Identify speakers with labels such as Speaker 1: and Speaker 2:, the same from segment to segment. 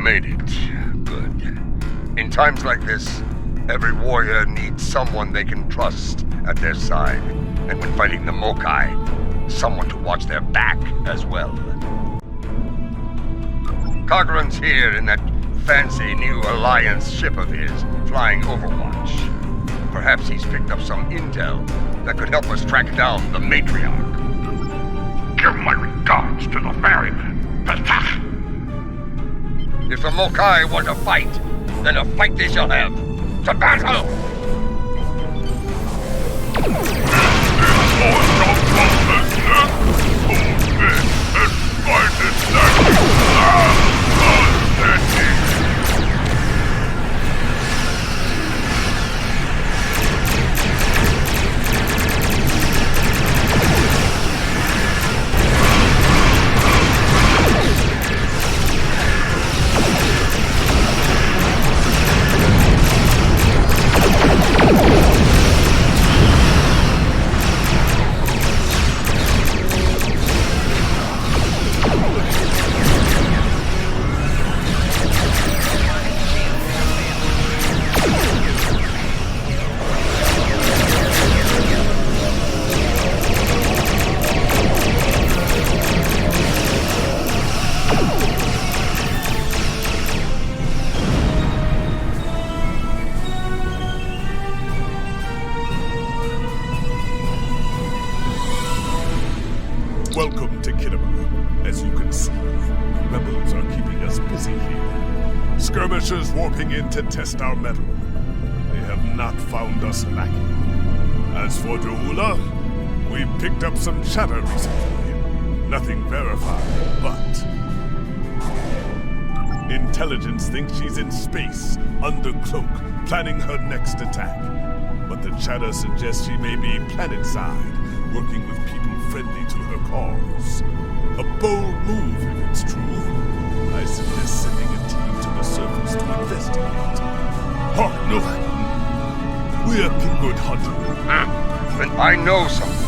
Speaker 1: made it. Good. In times like this, every warrior needs someone they can trust at their side. And when fighting the Mokai, someone to watch their back as well. Kagran's here in that fancy new Alliance ship of his, flying Overwatch. Perhaps he's picked up some intel that could help us track down the Matriarch.
Speaker 2: Give my regards to the ferryman, Patach.
Speaker 1: If the Mokai want to fight, then a fight they shall have. To battle!
Speaker 3: Welcome to Kinema. As you can see, rebels are keeping us busy here. Skirmishers warping in to test our mettle. They have not found us lacking. As for Drahula, we picked up some chatter recently. Nothing verified, but intelligence thinks she's in space, under cloak, planning her next attack. But the chatter suggests she may be planetside, working with people friendly to her cause. A bold move, if it's true. I suggest sending a team to the surface to investigate. Hawk, no. We're good hunter.
Speaker 1: Then I know something.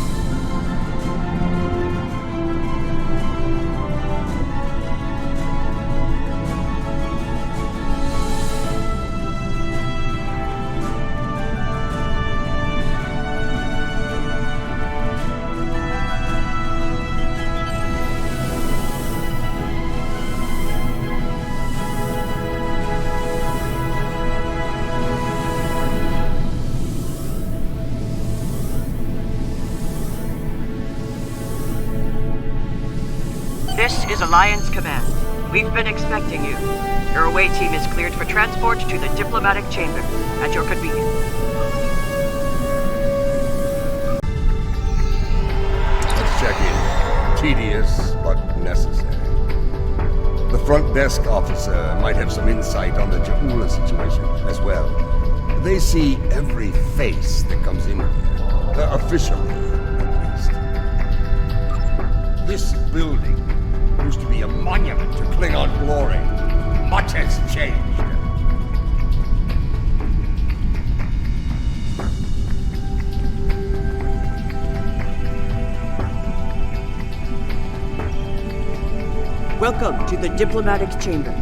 Speaker 4: This is Alliance Command. We've been expecting you. Your away team is cleared for transport to the diplomatic chamber at your convenience.
Speaker 1: Let's check in. Tedious, but necessary. The front desk officer might have some insight on the Drahula situation as well. They see every face that comes in here. Officially, at least. This building used to be a monument to Klingon glory. Much has changed.
Speaker 4: Welcome to the diplomatic chambers.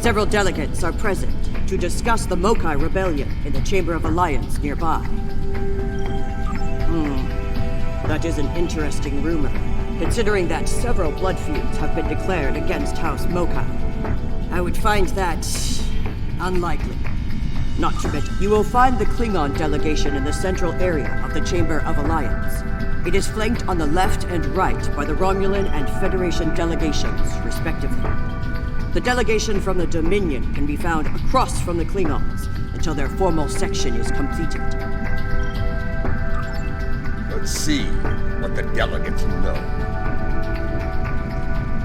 Speaker 4: Several delegates are present to discuss the Mokai rebellion in the Chamber of Alliance nearby. That is an interesting rumor, considering that several blood feuds have been declared against House Mokai. I would find that unlikely. Not to mention, you will find the Klingon delegation in the central area of the Chamber of Alliance. It is flanked on the left and right by the Romulan and Federation delegations, respectively. The delegation from the Dominion can be found across from the Klingons until their formal section is completed.
Speaker 1: Let's see what the delegates know.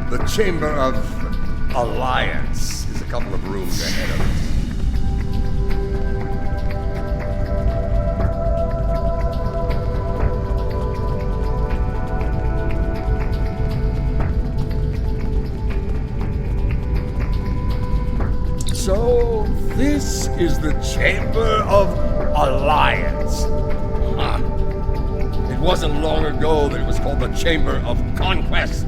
Speaker 1: The Chamber of Alliance is a couple of rooms ahead of us. So, this is the Chamber of Alliance. Huh. It wasn't long ago that it was called the Chamber of Conquest.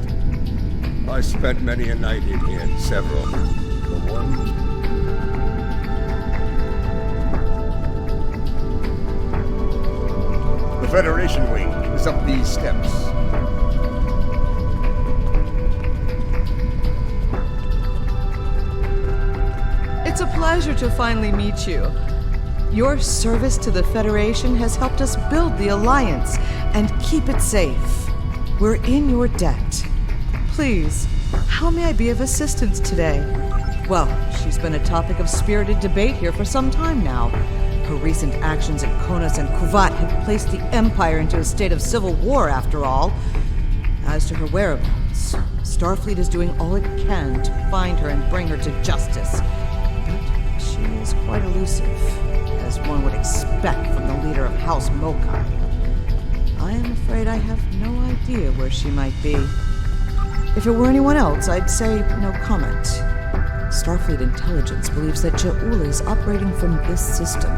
Speaker 1: I spent many a night in here, several. The one. The Federation wing is up these steps.
Speaker 5: It's a pleasure to finally meet you. Your service to the Federation has helped us build the Alliance and keep it safe. We're in your debt. Please, how may I be of assistance today? Well, she's been a topic of spirited debate here for some time now. Her recent actions in Konos and Kuvat have placed the Empire into a state of civil war, after all. As to her whereabouts, Starfleet is doing all it can to find her and bring her to justice. But she is quite elusive, as one would expect from the leader of House Mokai. I am afraid I have no idea where she might be. If it were anyone else, I'd say no comment. Starfleet intelligence believes that Ja'ula is operating from this system.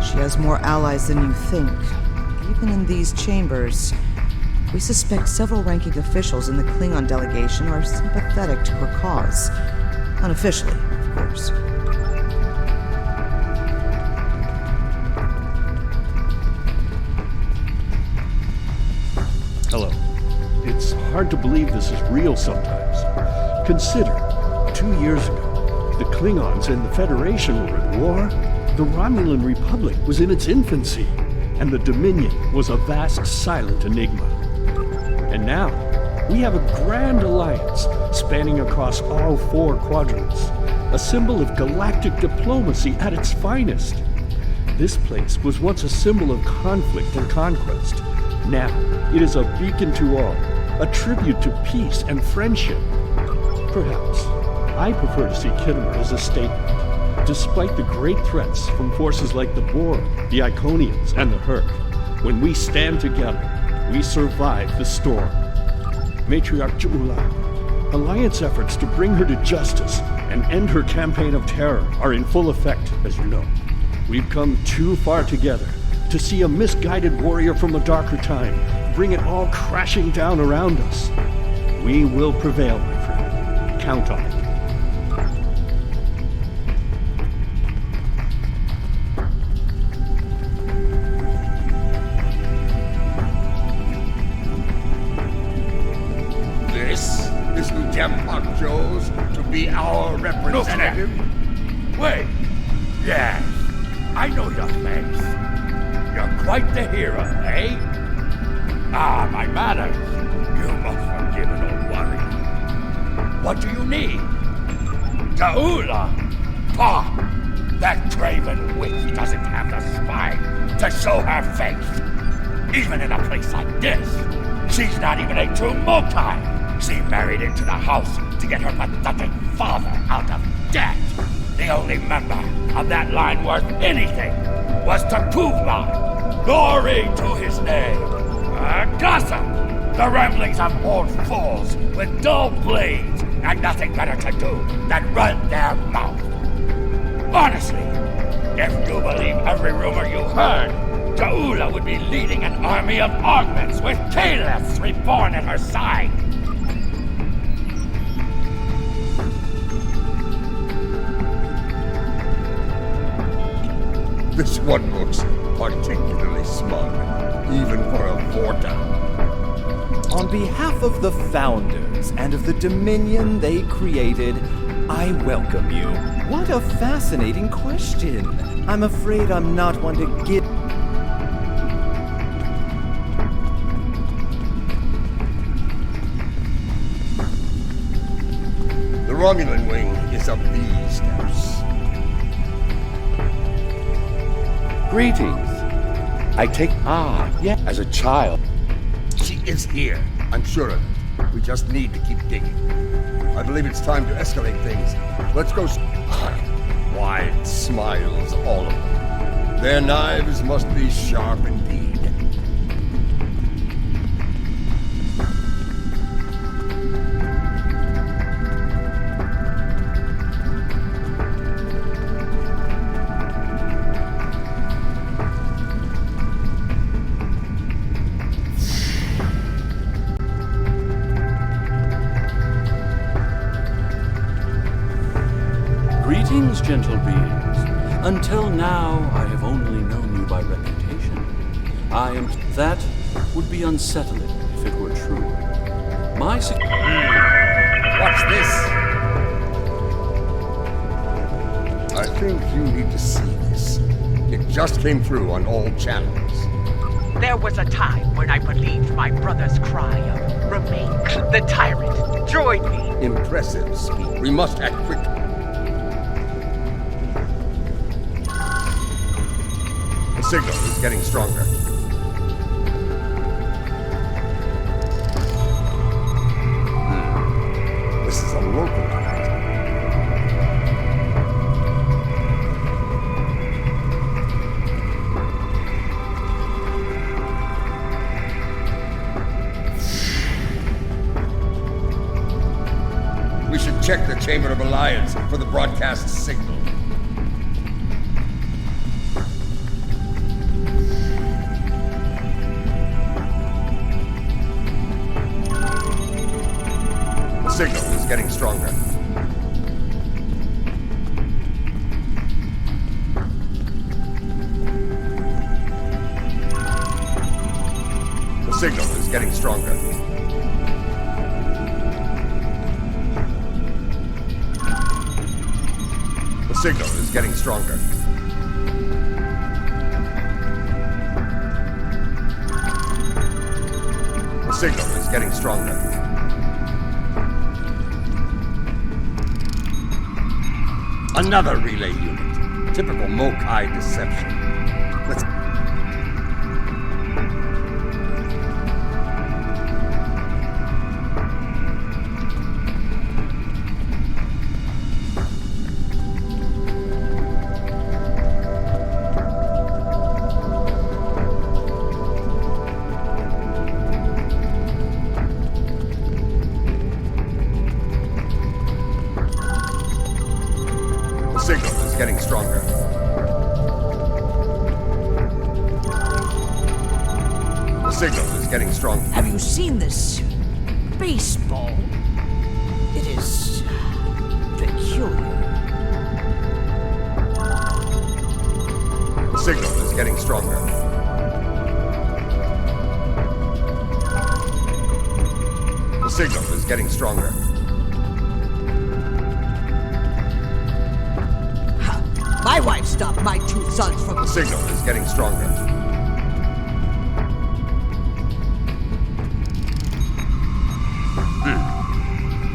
Speaker 5: She has more allies than you think, even in these chambers. We suspect several ranking officials in the Klingon delegation are sympathetic to her cause. Unofficially, of course.
Speaker 6: Hello. It's hard to believe this is real sometimes. Consider, 2 years ago, the Klingons and the Federation were at war. The Romulan Republic was in its infancy, and the Dominion was a vast silent enigma. And now, we have a grand alliance spanning across all 4 quadrants, a symbol of galactic diplomacy at its finest. This place was once a symbol of conflict and conquest. Now, it is a beacon to all, a tribute to peace and friendship. Perhaps, I prefer to see Kittimer as a statement. Despite the great threats from forces like the Borg, the Iconians, and the Herc, when we stand together, we survive the storm. Matriarch Ja'ula, Alliance efforts to bring her to justice and end her campaign of terror are in full effect, as you know. We've come too far together to see a misguided warrior from a darker time bring it all crashing down around us. We will prevail, my friend. Count on it.
Speaker 1: This Lieutenant Park chose to be our representative.
Speaker 2: Wait. Yes, I know your face. You're quite the hero, eh? Ah, my manners. You must forgive an old worry. What do you need? Ja'ula! Pah! That craven witch doesn't have the spine to show her face. Even in a place like this, she's not even a true Mokai. She married into the house to get her pathetic father out of debt. The only member of that line worth anything was Takuvma. Glory to his name. A gossip. The ramblings of old fools with dull blades and nothing better to do than run their mouth. Honestly, if you believe every rumor you heard, Ja'ula would be leading an army of augments with Kaliths reborn at her side.
Speaker 1: This one looks particularly smug, even for a Vorta.
Speaker 7: On behalf of the Founders and of the Dominion they created, I welcome you. What a fascinating question. I'm afraid I'm not one to give...
Speaker 1: The Romulan wing is up these steps.
Speaker 8: Greetings. I take yeah, as a child.
Speaker 1: She is here, I'm sure of it. We just need to keep digging. I believe it's time to escalate things. Let's go. Wide smiles, all of them. Their knives must be sharp indeed.
Speaker 9: Greetings, gentle beings. Until now, I have only known you by reputation. That would be unsettling if it were true.
Speaker 1: What's this? I think you need to see this. It just came through on all channels.
Speaker 10: There was a time when I believed my brother's cry of remain. The tyrant joined me.
Speaker 1: Impressive speed. We must act quickly. The signal is getting stronger. This is a localized. We should check the Chamber of Alliance for the broadcast signal. The signal is getting stronger. The signal is getting stronger. The signal is getting stronger. The signal is getting stronger. Another relay unit. Typical Mokai deception. Let's... The signal is getting stronger. The signal is getting stronger.
Speaker 10: Have you seen this baseball? It is peculiar.
Speaker 1: The signal is getting stronger. The signal is getting stronger.
Speaker 10: My wife stopped my two sons from
Speaker 1: The signal is getting stronger.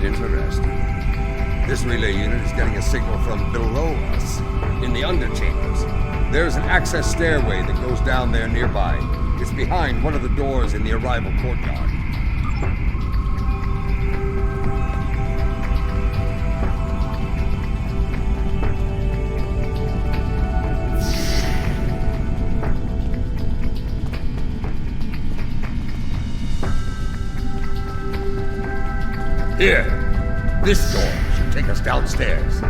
Speaker 1: Interesting. This relay unit is getting a signal from below us, in the underchambers. There's an access stairway that goes down there nearby. It's behind one of the doors in the arrival courtyard. Here, this door should take us downstairs.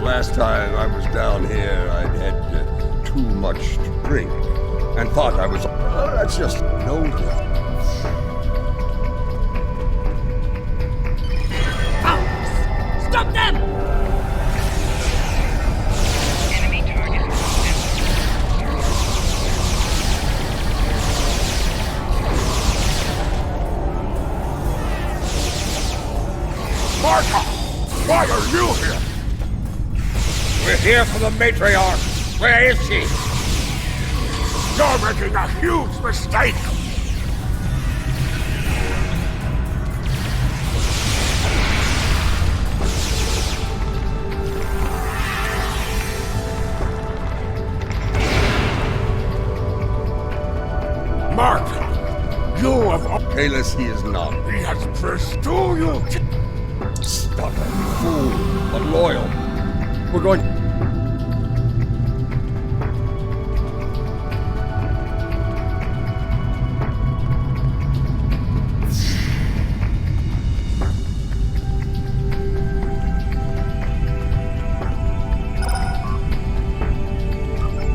Speaker 1: Last time I was down here, I'd had too much to drink and thought I was... that's just no help.
Speaker 10: Stop them! Enemy target.
Speaker 2: Martha! Why are you here? We're here for the matriarch. Where is she? You're making a huge mistake. know of all.
Speaker 1: Kalis, he is not.
Speaker 2: He has pursued you.
Speaker 1: Stubborn fool, but loyal. We're going.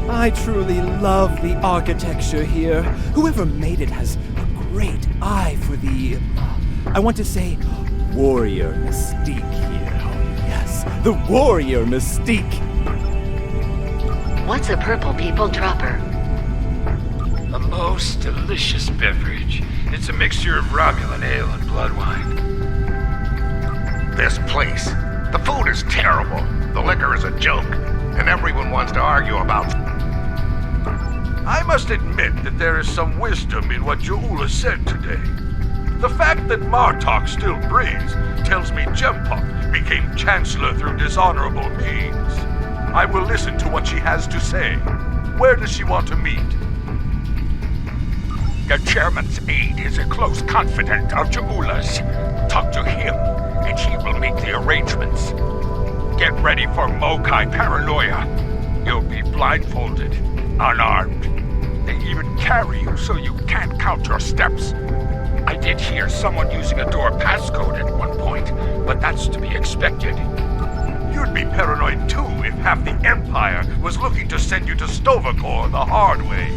Speaker 7: I truly love the architecture here. Whoever made it has a great eye for the, I want to say, warrior mystique here. Oh, yes, the warrior mystique.
Speaker 11: What's a purple people dropper?
Speaker 12: A most delicious beverage. It's a mixture of Romulan ale and blood wine.
Speaker 2: This place. The food is terrible. The liquor is a joke. And everyone wants to argue about. I must admit that there is some wisdom in what Jaula said today. The fact that Martok still breathes tells me Jempok became Chancellor through dishonorable means. I will listen to what she has to say. Where does she want to meet? The chairman's aide is a close confidant of Jaula's. Talk to him, and he will make the arrangements. Get ready for Mokai paranoia. You'll be blindfolded, unarmed. They even carry you so you can't count your steps. I did hear someone using a door passcode at one point, but that's to be expected. You'd be paranoid too if half the Empire was looking to send you to Stovacor the hard way.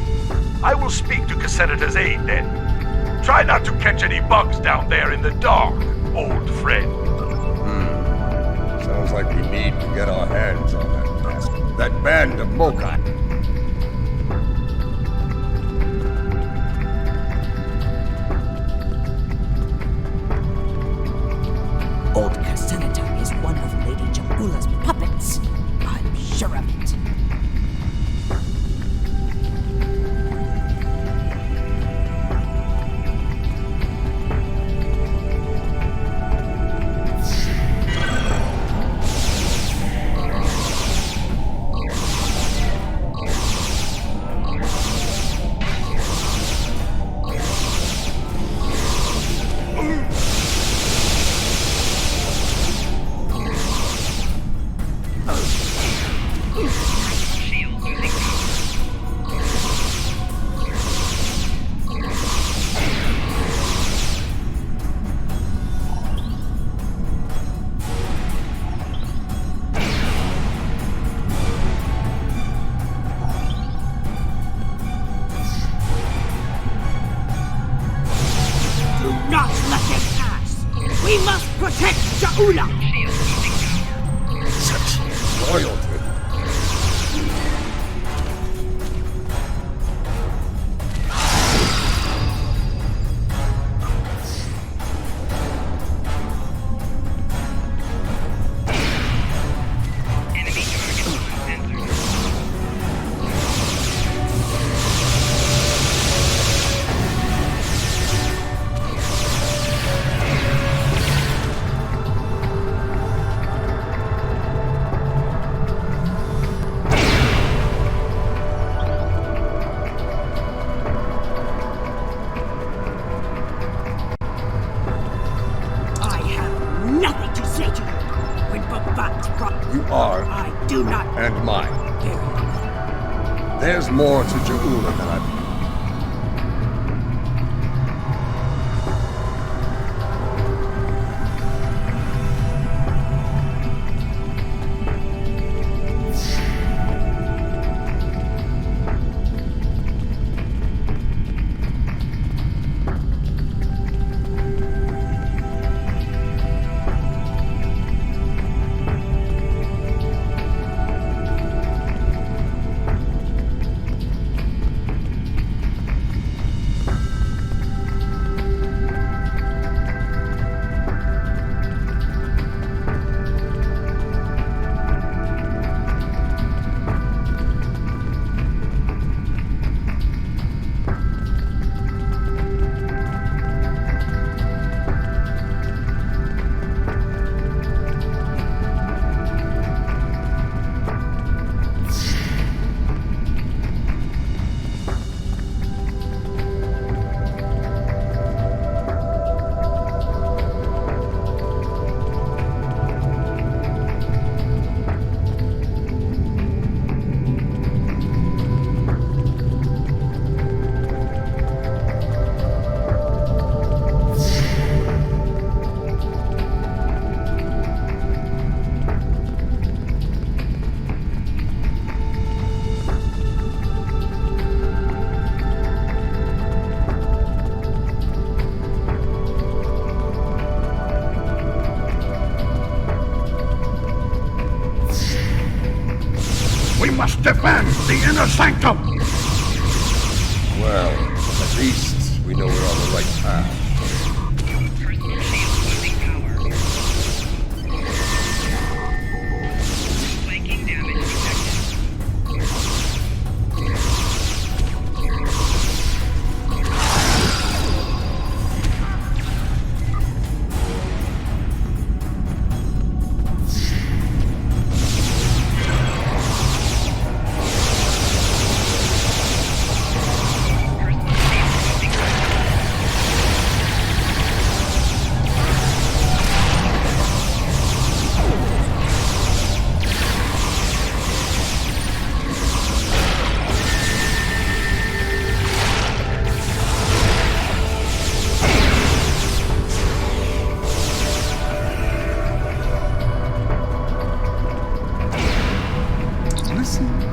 Speaker 2: I will speak to Cassetta's aide then. Try not to catch any bugs down there in the dark, old friend.
Speaker 1: Sounds like we need to get our hands on that bastard. That band of Mokai.
Speaker 4: Old Casenata is one of Lady Jaula's puppets. I'm sure of it.
Speaker 10: Not let them pass! We must protect Jaula!
Speaker 1: Such loyalty. You are.
Speaker 10: I do not.
Speaker 1: And mine. There's more to Jaula than I believe.
Speaker 2: defend the inner sanctum!
Speaker 1: Well, at least we know we're on the right path.
Speaker 11: Personal shield losing power. Flanking damage detected.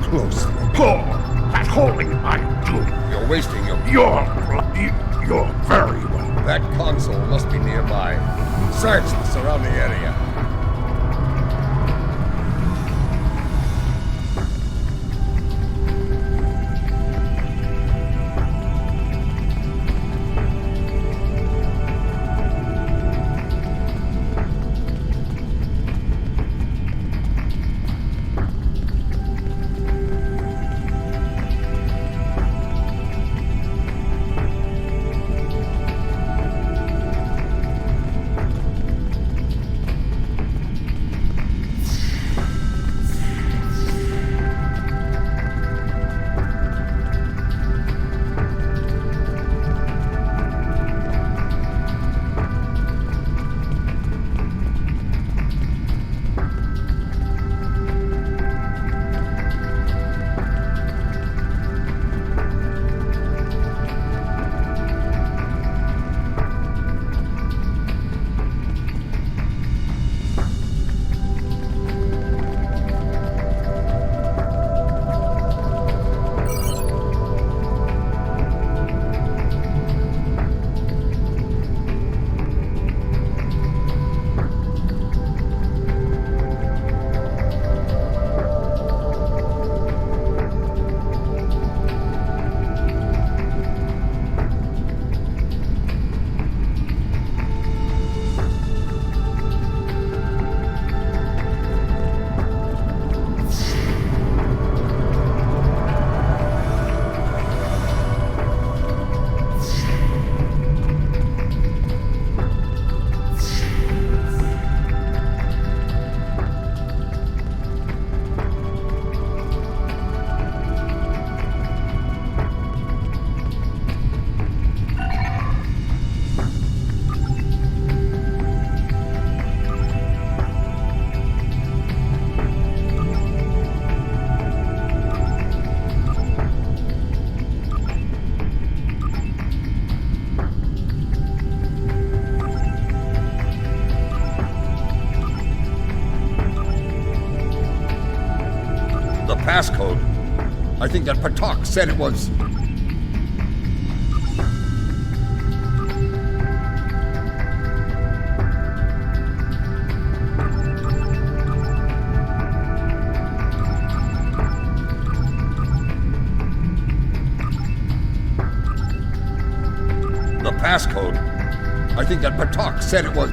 Speaker 1: Close.
Speaker 2: Pull that holding I do.
Speaker 1: You're wasting your...
Speaker 2: You're very well.
Speaker 1: That console must be nearby. Search the surrounding area. Passcode. I think that Patak said it was... The passcode. I think that Patak said it was...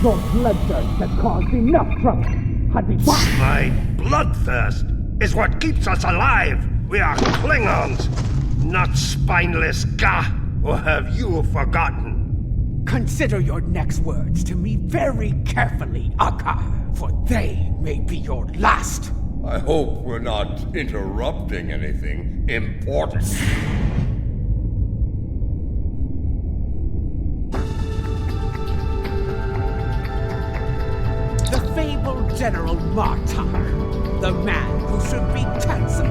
Speaker 13: Your bloodthirst has caused enough trouble.
Speaker 2: My bloodthirst is what keeps us alive. We are Klingons, not spineless Gah. Or have you forgotten?
Speaker 13: Consider your next words to me very carefully, Akka, for they may be your last.
Speaker 1: I hope we're not interrupting anything important.
Speaker 13: General Martok, the man who should be cancelled.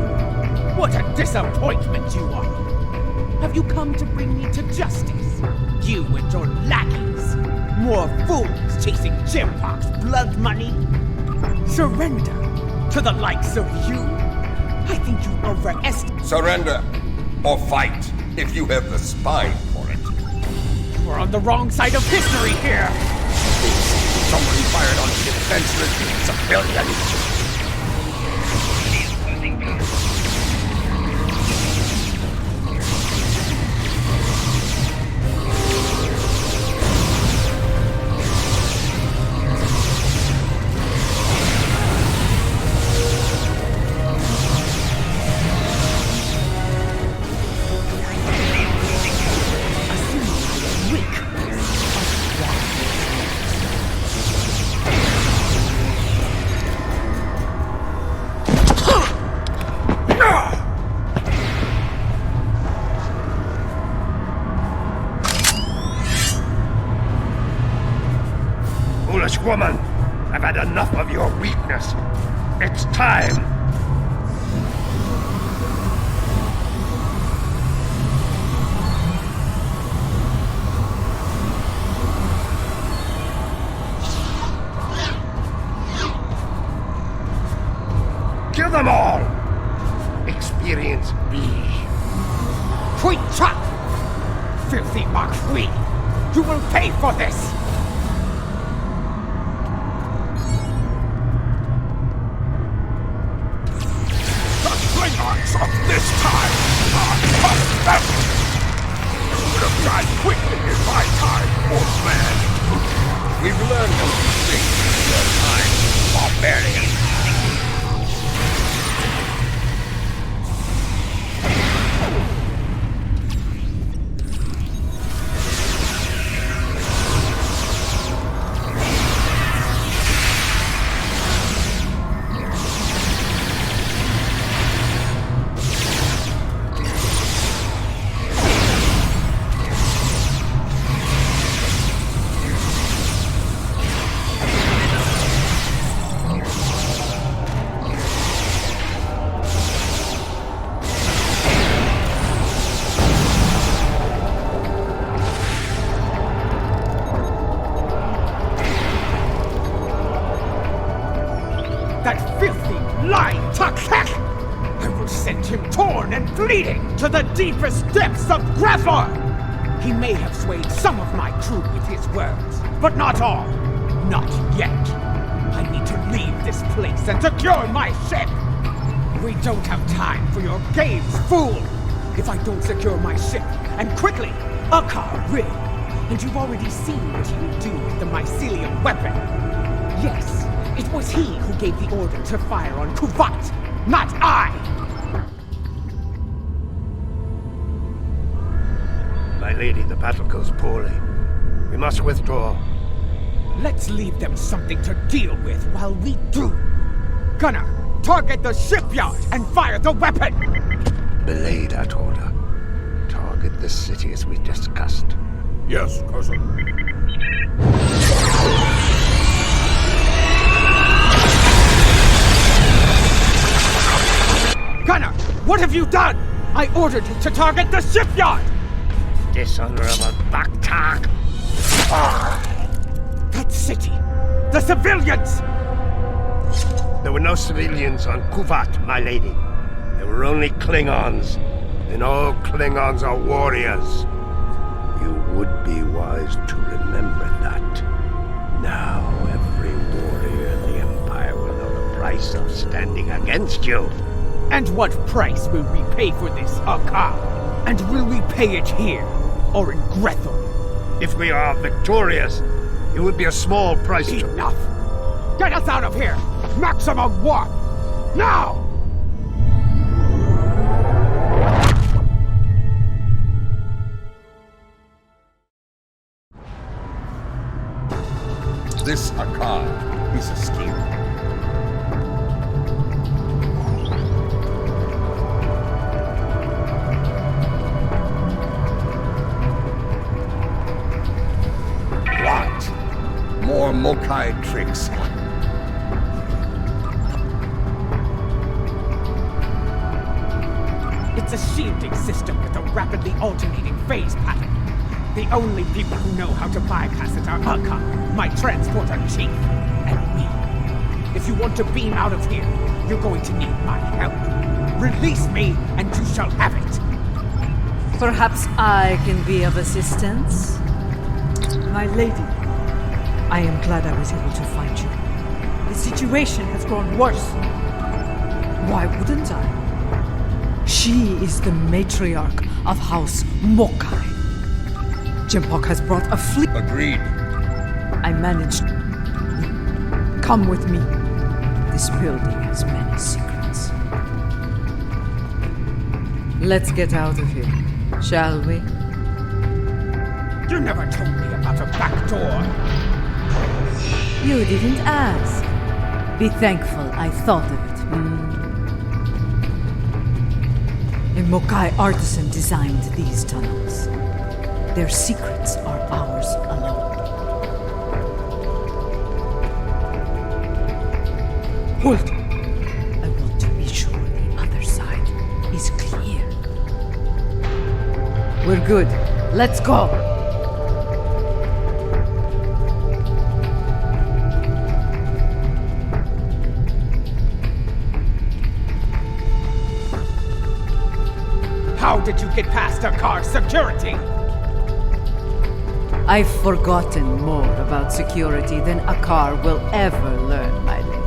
Speaker 13: What a disappointment you are! Have you come to bring me to justice? You and your lackeys? More fools chasing Jimpock's blood money? Surrender to the likes of you? I think you overestimate...
Speaker 1: Surrender! Or fight, if you have the spine for it.
Speaker 13: We're on the wrong side of history here!
Speaker 1: Somebody fired on defenseless civilians.
Speaker 11: Losing power.
Speaker 2: Foolish woman, I've had enough of your weakness. It's time. Kill them all! Experience B.
Speaker 13: Quick chop! Filthy Marquis! You will pay for this!
Speaker 2: Klingons of this time are tough. You would have died quickly in my time, old man.
Speaker 1: We've learned a few things in your time, barbarian.
Speaker 13: That filthy, lying Tuck-Heck! I will send him torn and bleeding to the deepest depths of Grathor! He may have swayed some of my crew with his words, but not all. Not yet. I need to leave this place and secure my ship! We don't have time for your games, fool! If I don't secure my ship, and quickly, Akar will. And you've already seen what he will do with the mycelium weapon. Yes, it was he who gave the order to fire on Kuvat, not I!
Speaker 2: My lady, the battle goes poorly. We must withdraw.
Speaker 13: Let's leave them something to deal with while we do. Gunner, target the shipyard and fire the weapon!
Speaker 2: Belay that order. Target the city as we discussed.
Speaker 1: Yes, cousin.
Speaker 13: Gunner, what have you done? I ordered you to target the shipyard!
Speaker 2: Dishonorable Baktak!
Speaker 13: That city! The civilians!
Speaker 2: There were no civilians on Kuvat, my lady. There were only Klingons. And all Klingons are warriors. You would be wise to remember that. Now every warrior in the Empire will know the price of standing against you.
Speaker 13: And what price will we pay for this, Akar? And will we pay it here, or in Grethel?
Speaker 2: If we are victorious, it would be a small price to...
Speaker 13: Enough! Get us out of here! Maximum warp! Now!
Speaker 1: This Akar is a schemer. What? More Mokai tricks.
Speaker 13: It's a shielding system with a rapidly alternating phase pattern. The only people who know how to bypass it are Akar, my transporter chief, and me. If you want to beam out of here, you're going to need my help. Release me, and you shall have it.
Speaker 14: Perhaps I can be of assistance?
Speaker 15: My lady, I am glad I was able to find you. The situation has grown worse. Why wouldn't I? She is the matriarch of House Mokai. Jimpok has brought a fleet.
Speaker 1: Agreed.
Speaker 15: I managed. Come with me. This building has many secrets.
Speaker 14: Let's get out of here, shall we?
Speaker 13: You never told me about a back door.
Speaker 14: You didn't ask. Be thankful I thought of it.
Speaker 15: A Mokai artisan designed these tunnels. Their secrets are ours alone. Hold! I want to be sure the other side is clear.
Speaker 14: We're good. Let's go!
Speaker 13: How did you get past her car's security?
Speaker 14: I've forgotten more about security than a car will ever learn, my lady.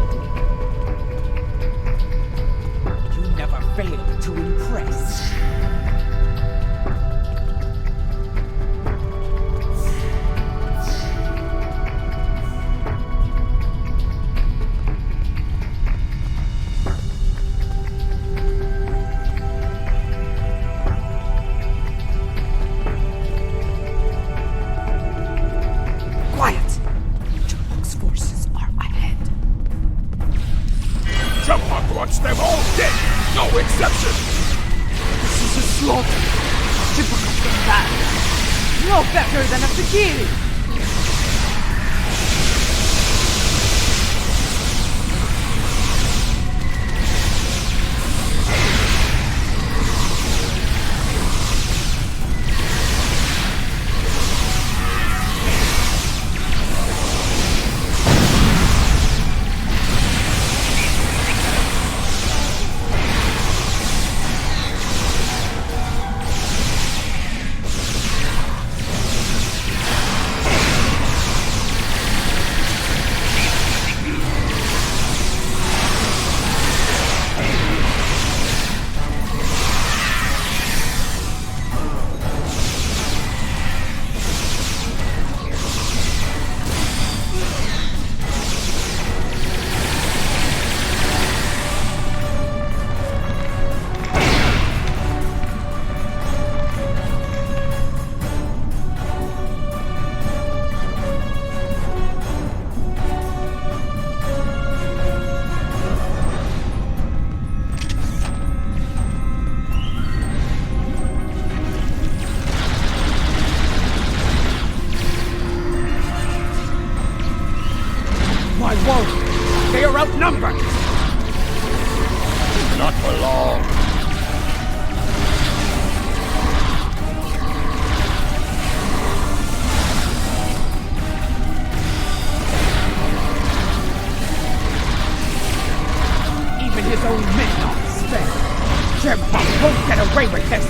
Speaker 13: You never failed to impress.
Speaker 2: Them all dead! No exception!
Speaker 14: This is a slaughter! Typical of that! No better than a Fikiri!
Speaker 13: They are outnumbered!
Speaker 2: Not for long.
Speaker 13: Even his own men are spared. Jimpok won't get away with this!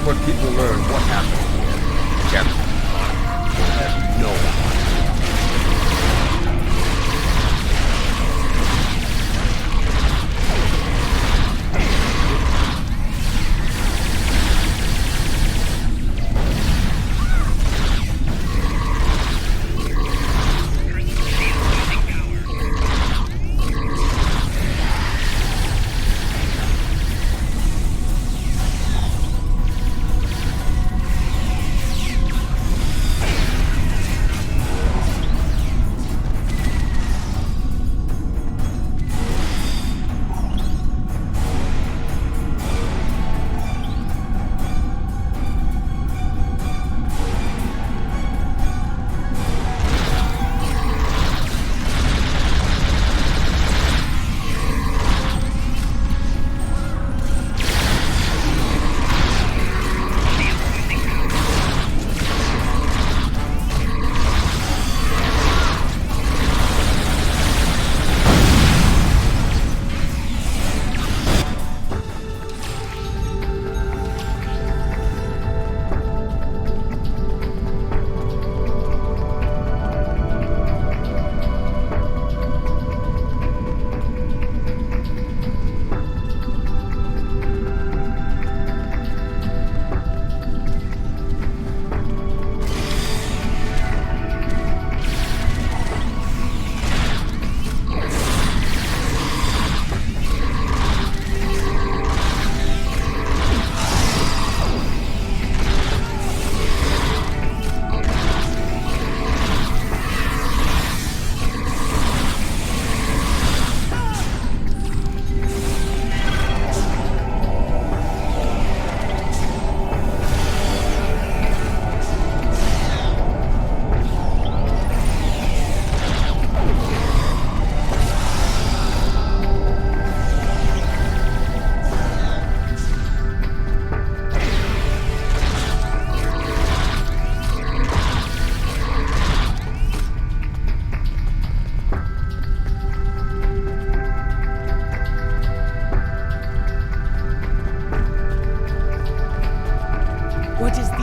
Speaker 1: When people learn what happened here, Captain will have no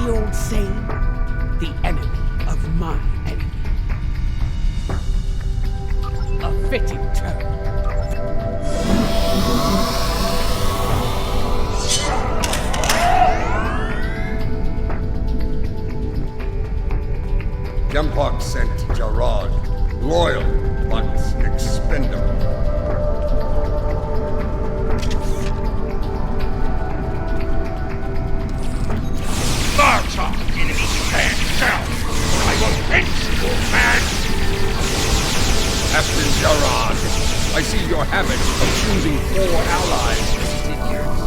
Speaker 13: the old saying? The enemy of my enemy. A fitting term.
Speaker 1: Jempok sent Gerard, loyal but expendable.
Speaker 2: Marta! Enemy stand down! I will fix you, man!
Speaker 1: Captain Gerard, I see your habit of choosing 4 allies continues.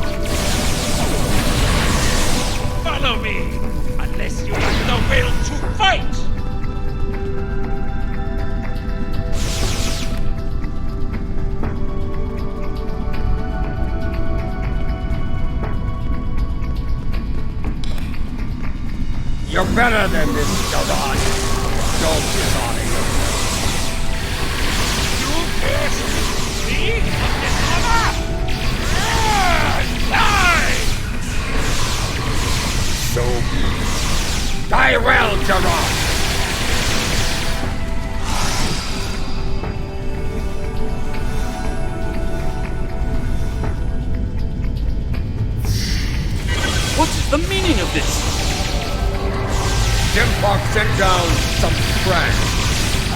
Speaker 2: Follow me! Unless you have the will to fight!
Speaker 1: You're better than this, Gerard. Don't dishonor yourself.
Speaker 2: You pissed me of dishonor? Die!
Speaker 1: So be it. Die well, Gerard!
Speaker 9: What is the meaning of this?
Speaker 1: Jempok sent down some trash.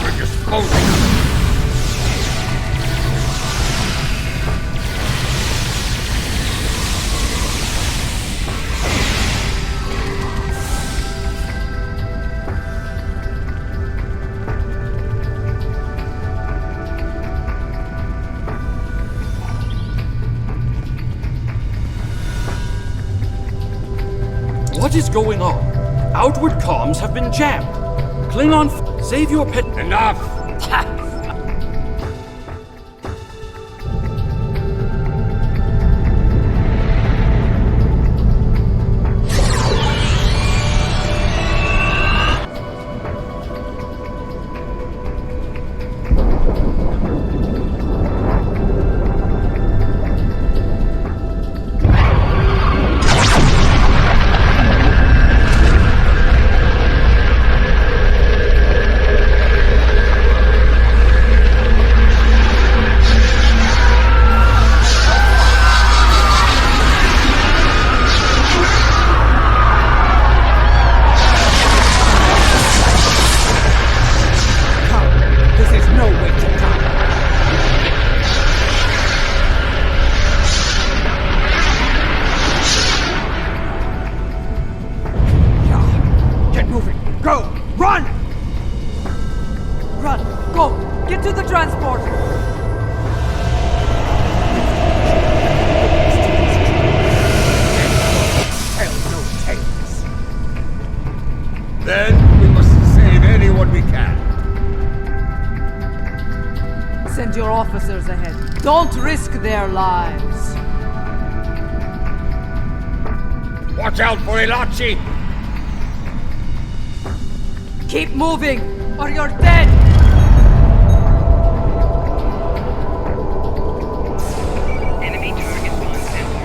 Speaker 1: We're disposing of it.
Speaker 9: What is going on? Outward comms have been jammed. Klingon, save your pet.
Speaker 1: Enough! Then we must save anyone we can.
Speaker 14: Send your officers ahead. Don't risk their lives.
Speaker 1: Watch out for Ilachi!
Speaker 14: Keep moving, or you're dead!
Speaker 11: Enemy target on center.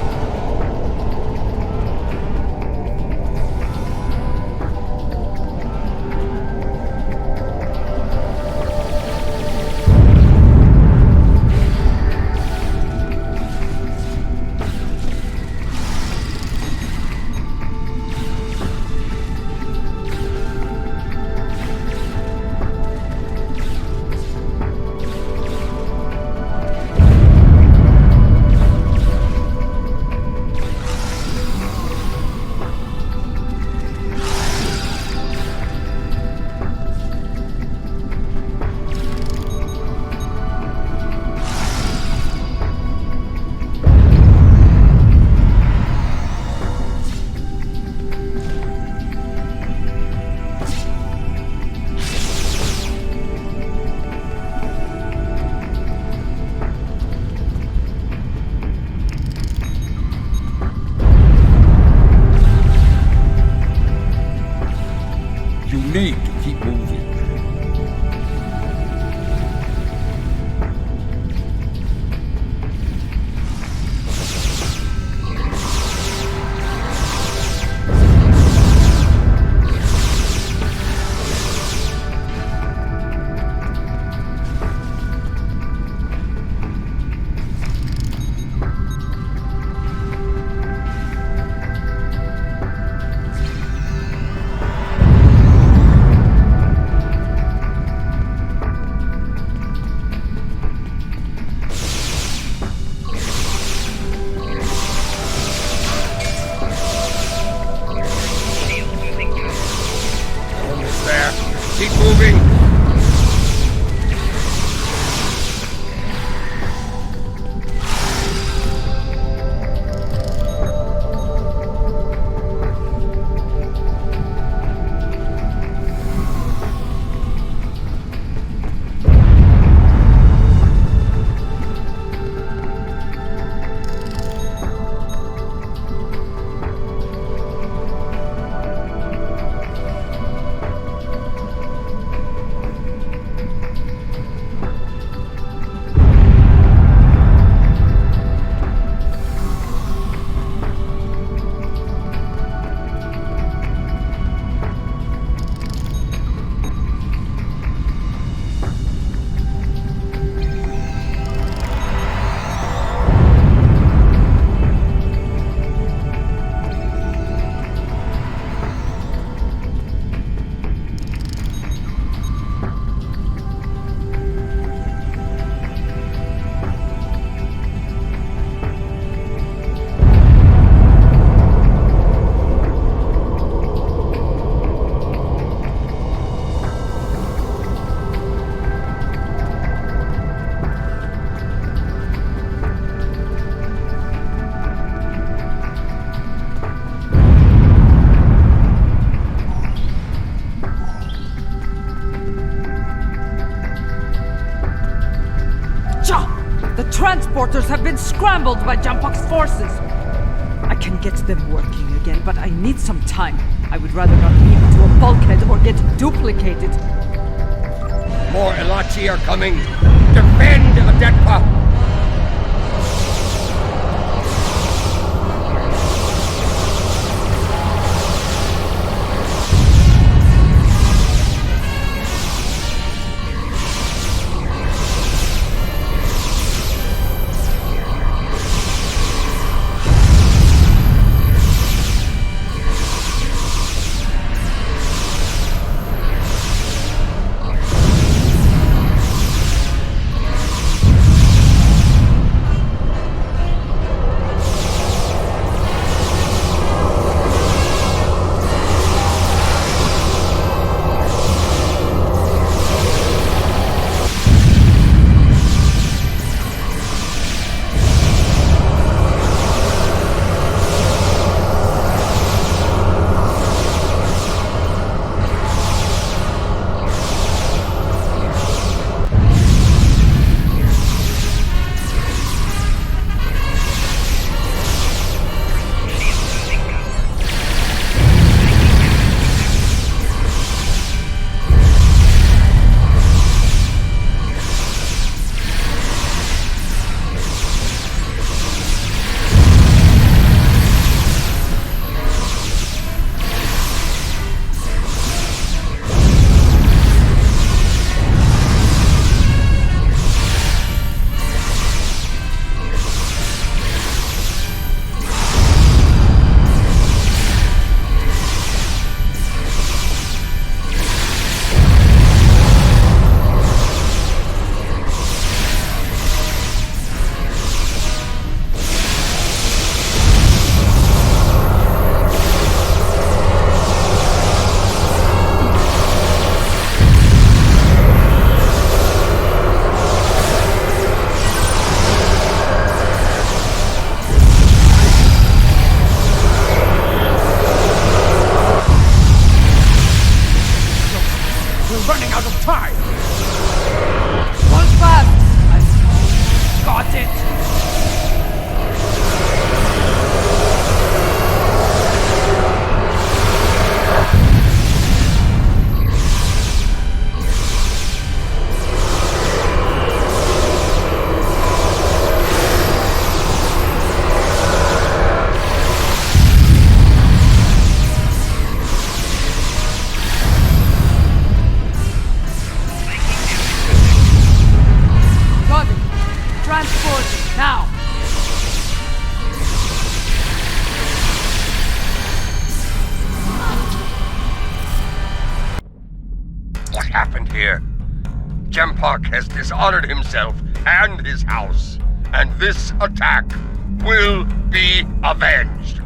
Speaker 15: shelters have been scrambled by Jampok's forces. I can get them working again, but I need some time. I would rather not leap into a bulkhead or get duplicated.
Speaker 1: More Elachi are coming. Defend Adetpa! Jampok has dishonored himself and his house, and this attack will be avenged.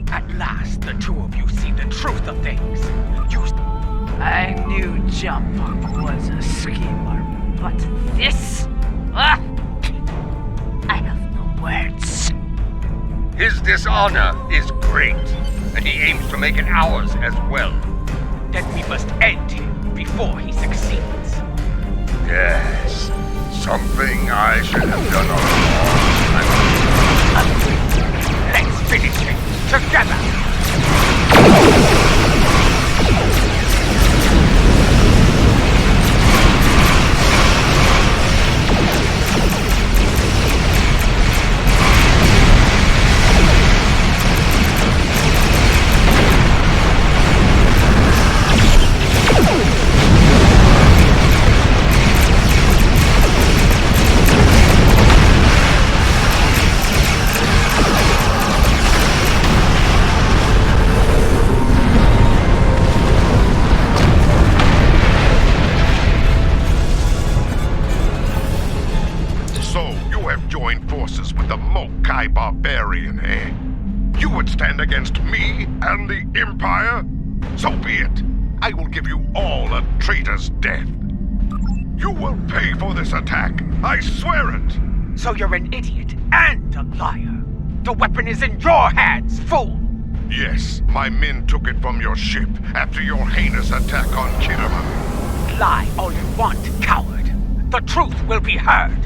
Speaker 10: At last, the two of you see the truth of things.
Speaker 14: I knew Jampok was a schemer, but this... I have no words.
Speaker 1: His dishonor is great, and he aims to make it ours as well.
Speaker 10: Then we must end him before he succeeds.
Speaker 1: Yes, something I should have done all along.
Speaker 10: Let's finish it together!
Speaker 16: Barbarian, eh? You would stand against me and the Empire? So be it. I will give you all a traitor's death. You will pay for this attack. I swear it.
Speaker 10: So you're an idiot and a liar. The weapon is in your hands, fool.
Speaker 16: Yes, my men took it from your ship after your heinous attack on Kinnaman.
Speaker 10: Lie all you want, coward. The truth will be heard.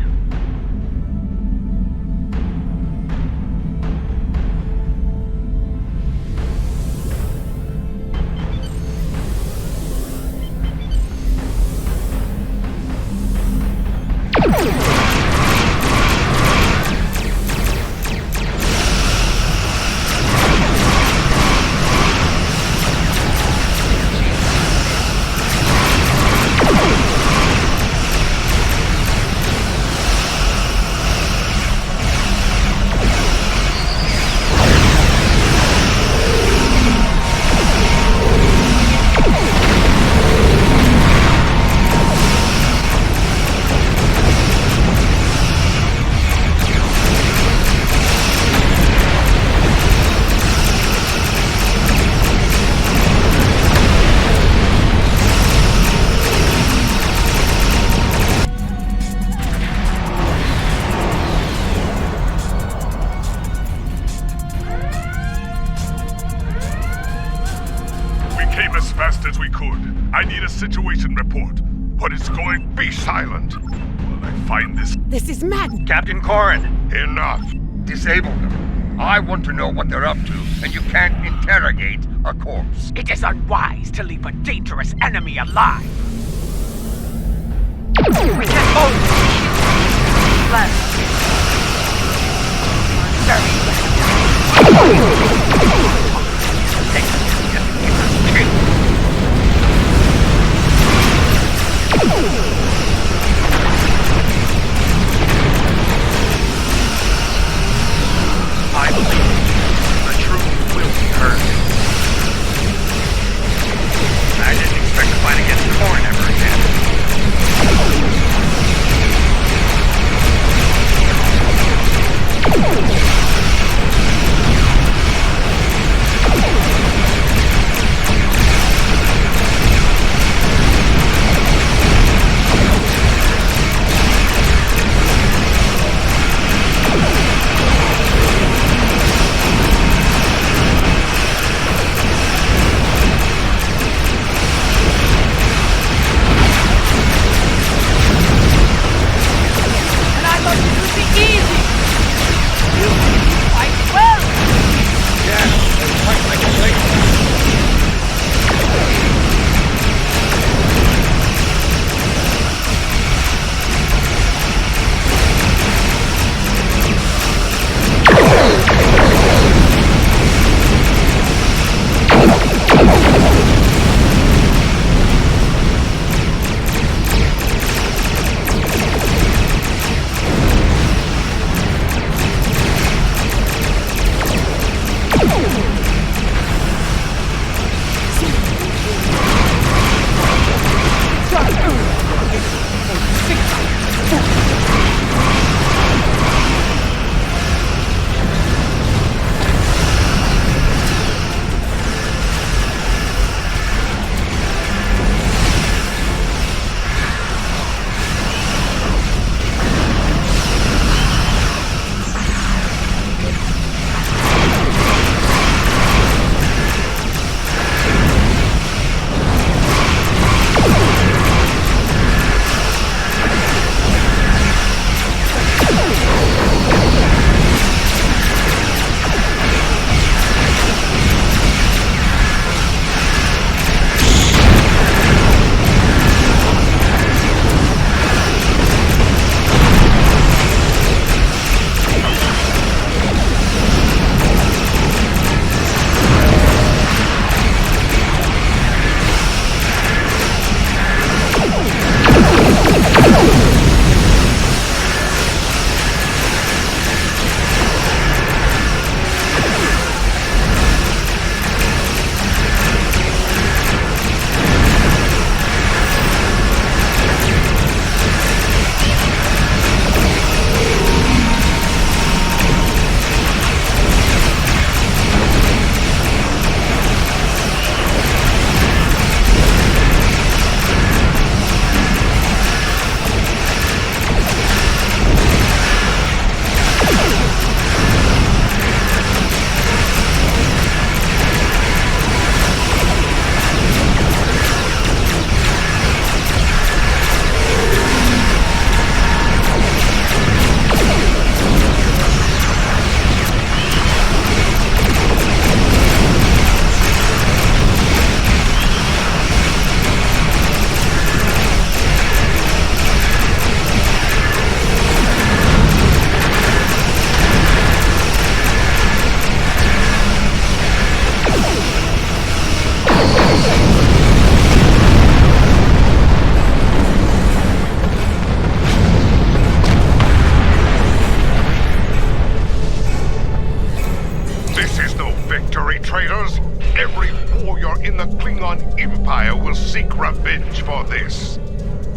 Speaker 3: Good. I need a situation report. What is going?
Speaker 16: Be silent.
Speaker 3: Will I find this?
Speaker 13: This is mad.
Speaker 1: Captain Corrin,
Speaker 16: Enough.
Speaker 1: disable them. I want to know what they're up to, and you can't interrogate a corpse.
Speaker 10: It is unwise to leave a dangerous enemy alive. We can only left.
Speaker 1: I believe the truth will be heard. I didn't expect to fight against Corrin ever again.
Speaker 16: traitors! Every warrior in the Klingon Empire will seek revenge for this.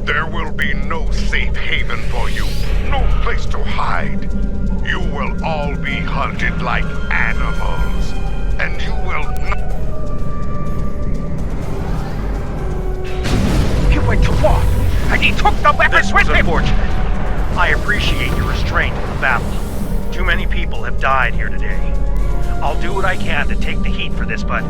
Speaker 16: There will be no safe haven for you, no place to hide. You will all be hunted like animals, and you will not...
Speaker 10: He went to war, and he took the weapons with him!
Speaker 17: Unfortunate. I appreciate your restraint in the battle. Too many people have died here today. I'll do what I can to take the heat for this, but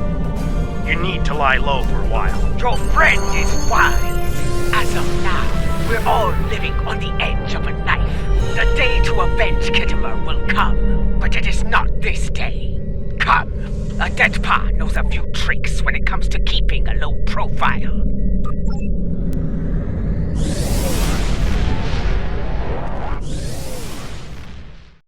Speaker 17: You need to lie low for a while.
Speaker 10: Your friend is wise. As of now, we're all living on the edge of a knife. The day to avenge Kittimer will come, but it is not this day. Come, a dead pa knows a few tricks when it comes to keeping a low profile.